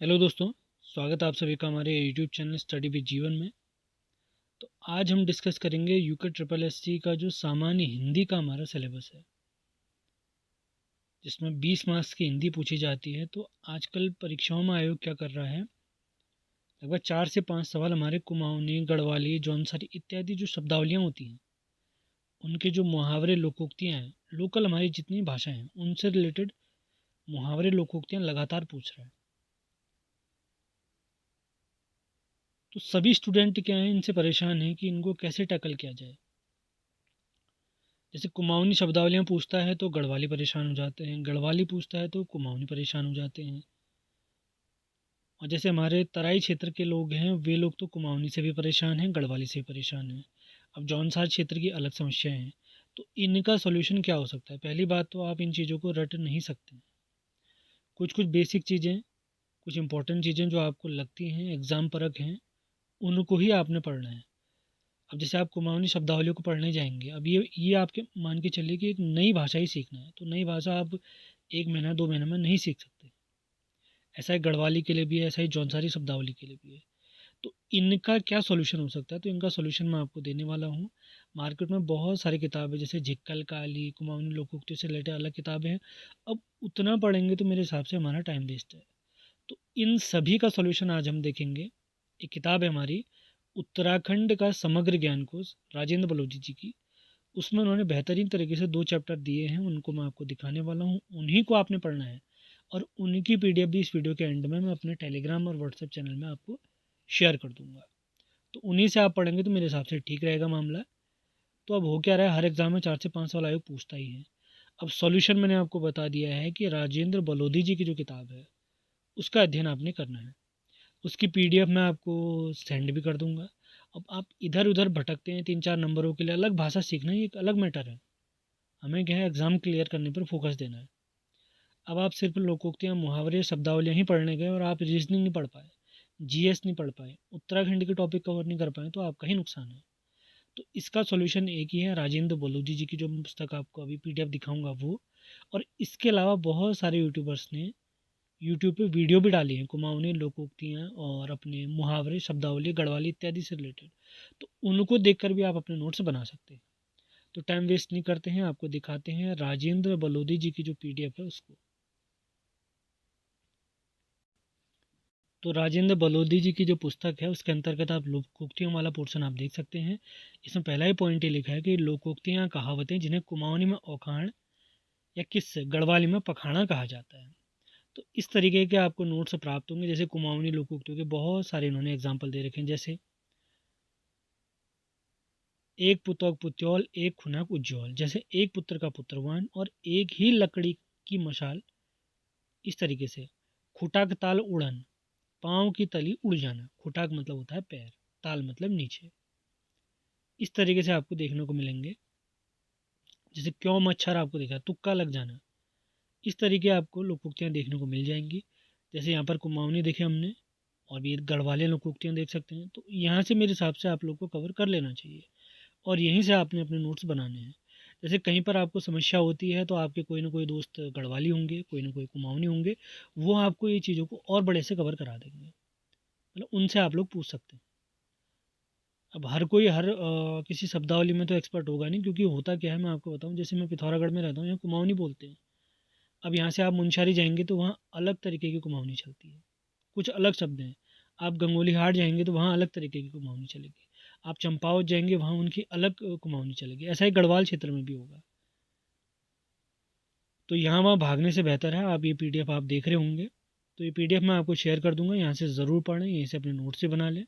Hello दोस्तों, स्वागत है आप सभी का हमारे यूट्यूब चैनल स्टडी विद जीवन में। तो आज हम डिस्कस करेंगे यूके ट्रिपल एस सी का जो सामान्य हिंदी का हमारा सिलेबस है, जिसमें 20 मार्क्स की हिंदी पूछी जाती है। तो आजकल परीक्षाओं में आयोग क्या कर रहा है, लगभग 4 से 5 सवाल हमारे कुमाऊनी, गढ़वाली, जौनसारी इत्यादि जो शब्दावलियाँ होती हैं, उनके जो मुहावरे, लोकोक्तियाँ हैं, लोकल हमारी जितनी भाषाएँ हैं उनसे रिलेटेड मुहावरे, लोकोक्तियाँ लगातार पूछ रहा है। तो सभी स्टूडेंट क्या हैं, इनसे परेशान हैं कि इनको कैसे टैकल किया जाए। जैसे कुमाऊनी शब्दावलियाँ पूछता है तो गढ़वाली परेशान हो जाते हैं, गढ़वाली पूछता है तो कुमाऊनी परेशान हो जाते हैं। और जैसे हमारे तराई क्षेत्र के लोग हैं, वे लोग तो कुमाऊनी से भी परेशान हैं, गढ़वाली से भी परेशान हैं। अब जौनसार क्षेत्र की अलग समस्याएं हैं। तो इनका सॉल्यूशन क्या हो सकता है? पहली बात तो आप इन चीज़ों को रट नहीं सकते। कुछ कुछ बेसिक चीज़ें, कुछ इंपॉर्टेंट चीज़ें जो आपको लगती हैं एग्ज़ाम परक हैं, उनको ही आपने पढ़ना है। अब जैसे आप कुमाऊनी शब्दावलियों को पढ़ने जाएंगे, अब ये आपके मान के चलिए कि एक नई भाषा ही सीखना है, तो नई भाषा आप 1 महीना 2 महीने में नहीं सीख सकते। ऐसा ही गढ़वाली के लिए भी है, ऐसा ही जौनसारी शब्दावली के लिए भी है। तो इनका क्या सॉल्यूशन हो सकता है? तो इनका सॉल्यूशन मैं आपको देने वाला हूँ। मार्केट में बहुत सारी किताबें, जैसे झिक्कल काली, कुमाऊनी लोकोक्ति से रिलेटेड अलग किताबें हैं। अब उतना पढ़ेंगे तो मेरे हिसाब से हमारा टाइम वेस्ट है। तो इन सभी का सॉल्यूशन आज हम देखेंगे। एक किताब है हमारी, उत्तराखंड का समग्र ज्ञान कोश, राजेंद्र बलोची जी की। उसमें उन्होंने बेहतरीन तरीके से 2 चैप्टर दिए हैं, उनको मैं आपको दिखाने वाला हूँ। उन्हीं को आपने पढ़ना है और उनकी पीडीएफ भी इस वीडियो के एंड में मैं अपने टेलीग्राम और व्हाट्सएप चैनल में आपको शेयर कर दूँगा। तो उन्हीं से आप पढ़ेंगे तो मेरे हिसाब से ठीक रहेगा मामला। तो अब हो क्या रहा है, हर एग्ज़ाम में 4 से 5 सवाल आयोग पूछता ही है। अब सॉल्यूशन मैंने आपको बता दिया है कि राजेंद्र बलोधी जी की जो किताब है, उसका अध्ययन आपने करना है। उसकी पीडीएफ मैं आपको सेंड भी कर दूँगा। अब आप इधर-उधर भटकते हैं 3-4 नंबरों के लिए, अलग भाषा सीखना ये एक अलग मैटर है। हमें क्या है, एग्ज़ाम क्लियर करने पर फोकस देना है। अब आप सिर्फ लोकोक्तियाँ, मुहावरे, शब्दावलियाँ ही पढ़ने गए और आप रीजनिंग नहीं पढ़ पाए, जीएस नहीं पढ़ पाए, उत्तराखंड के टॉपिक कवर नहीं कर पाए, तो आपका ही नुकसान है। तो इसका सॉल्यूशन एक ही है, राजेंद्र बलोदी जी की जो पुस्तक आपको अभी पीडीएफ दिखाऊंगा वो। और इसके अलावा बहुत सारे यूट्यूबर्स ने यूट्यूब पे वीडियो भी डाली हैं कुमाऊनी लोकोक्तियाँ और अपने मुहावरे, शब्दावली, गढ़वाली इत्यादि से रिलेटेड। तो उनको देखकर भी आप अपने नोट्स बना सकते हैं। तो टाइम वेस्ट नहीं करते हैं, आपको दिखाते हैं राजेंद्र बलोदी जी की जो पीडीएफ है उसको। तो राजेंद्र बलोदी जी की जो पुस्तक है उसके अंतर्गत आप लोकोक्तियों वाला पोर्शन आप देख सकते हैं। इसमें पहला ही पॉइंट ये लिखा है कि लोकोक्तियाँ, कहावतें जिन्हें कुमाऊनी में औखाण या किस्से, गढ़वाली में पखाणा कहा जाता है। तो इस तरीके के आपको नोट्स प्राप्त होंगे। जैसे कुमाऊनी लोकोक्तियों के बहुत सारे इन्होंने एग्जाम्पल दे रखे हैं, जैसे एक पुतौक पुत्योल, एक खुनाक उज्ज्वल, जैसे एक पुत्र का पुत्रवान और एक ही लकड़ी की मशाल। इस तरीके से खुटाक ताल उड़न, पाँव की तली उड़ जाना। खुटाक मतलब होता है पैर, ताल मतलब नीचे। इस तरीके से आपको देखने को मिलेंगे। जैसे क्यों मच्छर आपको देखा, तुक्का लग जाना। इस तरीके आपको लोकोक्तियाँ देखने को मिल जाएंगी। जैसे यहाँ पर कुमाऊनी देखे हमने, और भी गढ़वाले लोकोक्तियाँ देख सकते हैं। तो यहाँ से मेरे हिसाब से आप लोग को कवर कर लेना चाहिए और यहीं से आपने अपने नोट्स बनाने हैं। जैसे कहीं पर आपको समस्या होती है तो आपके कोई ना कोई दोस्त गढ़वाली होंगे, कोई ना कोई कुमाऊनी होंगे, वो आपको ये चीज़ों को और बड़े से कवर करा देंगे। मतलब उनसे आप लोग पूछ सकते हैं। अब हर कोई किसी शब्दावली में तो एक्सपर्ट होगा नहीं, क्योंकि होता क्या है मैं आपको बताऊं। जैसे मैं पिथौरागढ़ में रहता हूँ, यहाँ कुमाऊनी बोलते हैं। अब यहाँ से आप मुंशियारी जाएंगे तो वहाँ अलग तरीके की कुमाऊनी चलती है, कुछ अलग शब्द हैं। आप गंगोली हाट जाएंगे तो वहाँ अलग तरीके की कुमाऊनी चलेगी। आप चंपावत जाएंगे, वहाँ उनकी अलग कुमाऊनी चलेगी। ऐसा ही गढ़वाल क्षेत्र में भी होगा। तो यहाँ वहाँ भागने से बेहतर है, आप ये पीडीएफ आप देख रहे होंगे, तो ये पीडीएफ मैं आपको शेयर कर दूंगा, यहाँ से ज़रूर पढ़ें, यहीं से अपने नोट से बना लें।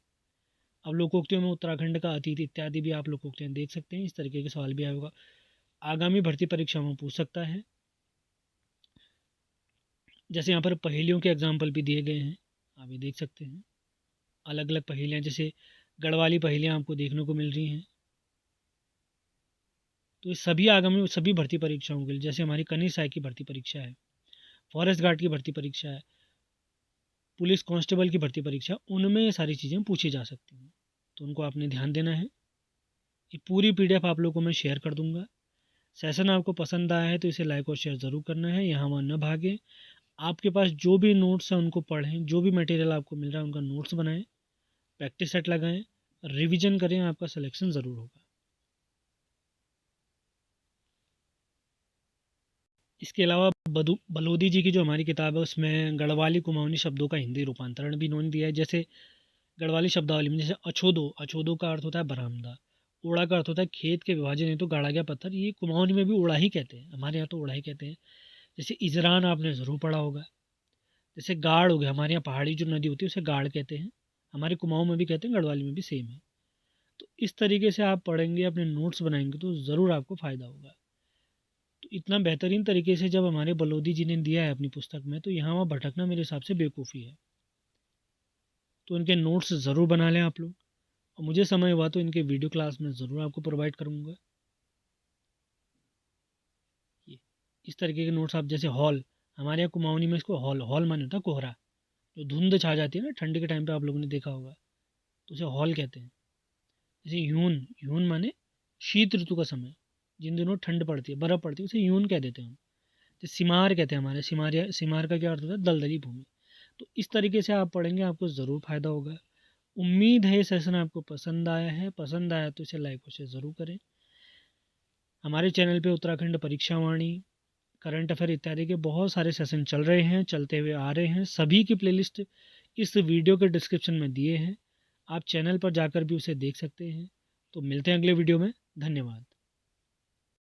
अब लोकोक्तियों में उत्तराखंड का अतीत इत्यादि भी आप लोकोक्तियाँ देख सकते हैं। इस तरीके के सवाल भी आएगा, आगामी भर्ती परीक्षा में पूछ सकता है। जैसे यहाँ पर पहेलियों के एग्जाम्पल भी दिए गए हैं, आप ये देख सकते हैं। अलग अलग पहेलियाँ, जैसे गढ़वाली पहेलियाँ आपको देखने को मिल रही हैं। तो ये सभी आगामी सभी भर्ती परीक्षाओं के लिए, जैसे हमारी कनीर साई की भर्ती परीक्षा है, फॉरेस्ट गार्ड की भर्ती परीक्षा है, पुलिस कांस्टेबल की भर्ती परीक्षा, उनमें ये सारी चीज़ें पूछी जा सकती हैं। तो उनको आपने ध्यान देना है। ये पूरी पीडीएफ आप लोगों को मैं शेयर कर दूंगा। सेशन आपको पसंद आया है तो इसे लाइक और शेयर ज़रूर करना है। यहाँ वहाँ न भागें। आपके पास जो भी नोट्स हैं उनको पढ़ें, जो भी मटेरियल आपको मिल रहा है उनका नोट्स बनाएं, प्रैक्टिस सेट लगाएं, रिवीजन करें, आपका सिलेक्शन ज़रूर होगा। इसके अलावा बलोदी जी की जो हमारी किताब है उसमें गढ़वाली कुमाऊनी शब्दों का हिंदी रूपांतरण भी इन्होंने दिया है। जैसे गढ़वाली शब्दावली में जैसे अछोदो, अछोदो का अर्थ होता है बरामदा, ओड़ा का अर्थ होता है खेत के विभाजन हेतु गाड़ा गया पत्थर, ये कुमाऊनी में भी ओड़ा ही कहते हैं, हमारे यहाँ तो ओड़ा ही कहते हैं। जैसे इजरान आपने ज़रूर पढ़ा होगा। जैसे गाड़ हो गया, हमारे यहाँ पहाड़ी जो नदी होती है उसे गाड़ कहते हैं, हमारे कुमाऊं में भी कहते हैं, गढ़वाली में भी सेम है। तो इस तरीके से आप पढ़ेंगे, अपने नोट्स बनाएंगे तो ज़रूर आपको फ़ायदा होगा। तो इतना बेहतरीन तरीके से जब हमारे बलोदी जी ने दिया है अपनी पुस्तक में, तो यहाँ वहाँ भटकना मेरे हिसाब से बेवकूफ़ी है। तो इनके नोट्स ज़रूर बना लें आप लोग, और मुझे समय हुआ तो इनके वीडियो क्लास में ज़रूर आपको प्रोवाइड करूँगा। ये इस तरीके के नोट्स आप, जैसे हॉल, हमारे यहाँ कुमाऊनी में इसको हॉल, हॉल माने होता है कोहरा, जो धुंध छा जाती है ना ठंडी के टाइम पे, आप लोगों ने देखा होगा, तो उसे हॉल कहते हैं। जैसे यून, यून माने शीत ऋतु का समय, जिन दिनों ठंड पड़ती है, बर्फ़ पड़ती है, उसे यून कह देते हैं हम। जैसे सिमार कहते हैं हमारे, सिमारिया, सिमार का क्या अर्थ होता है, दलदली भूमि। तो इस तरीके से आप पढ़ेंगे, आपको ज़रूर फ़ायदा होगा। उम्मीद है ये सेशन आपको पसंद आया है, पसंद आया तो इसे लाइक और शेयर ज़रूर करें। हमारे चैनल पे उत्तराखंड परीक्षा वाणी, करंट अफेयर इत्यादि के बहुत सारे सेशन चल रहे हैं, चलते हुए आ रहे हैं। सभी की प्लेलिस्ट इस वीडियो के डिस्क्रिप्शन में दिए हैं, आप चैनल पर जाकर भी उसे देख सकते हैं। तो मिलते हैं अगले वीडियो में। धन्यवाद।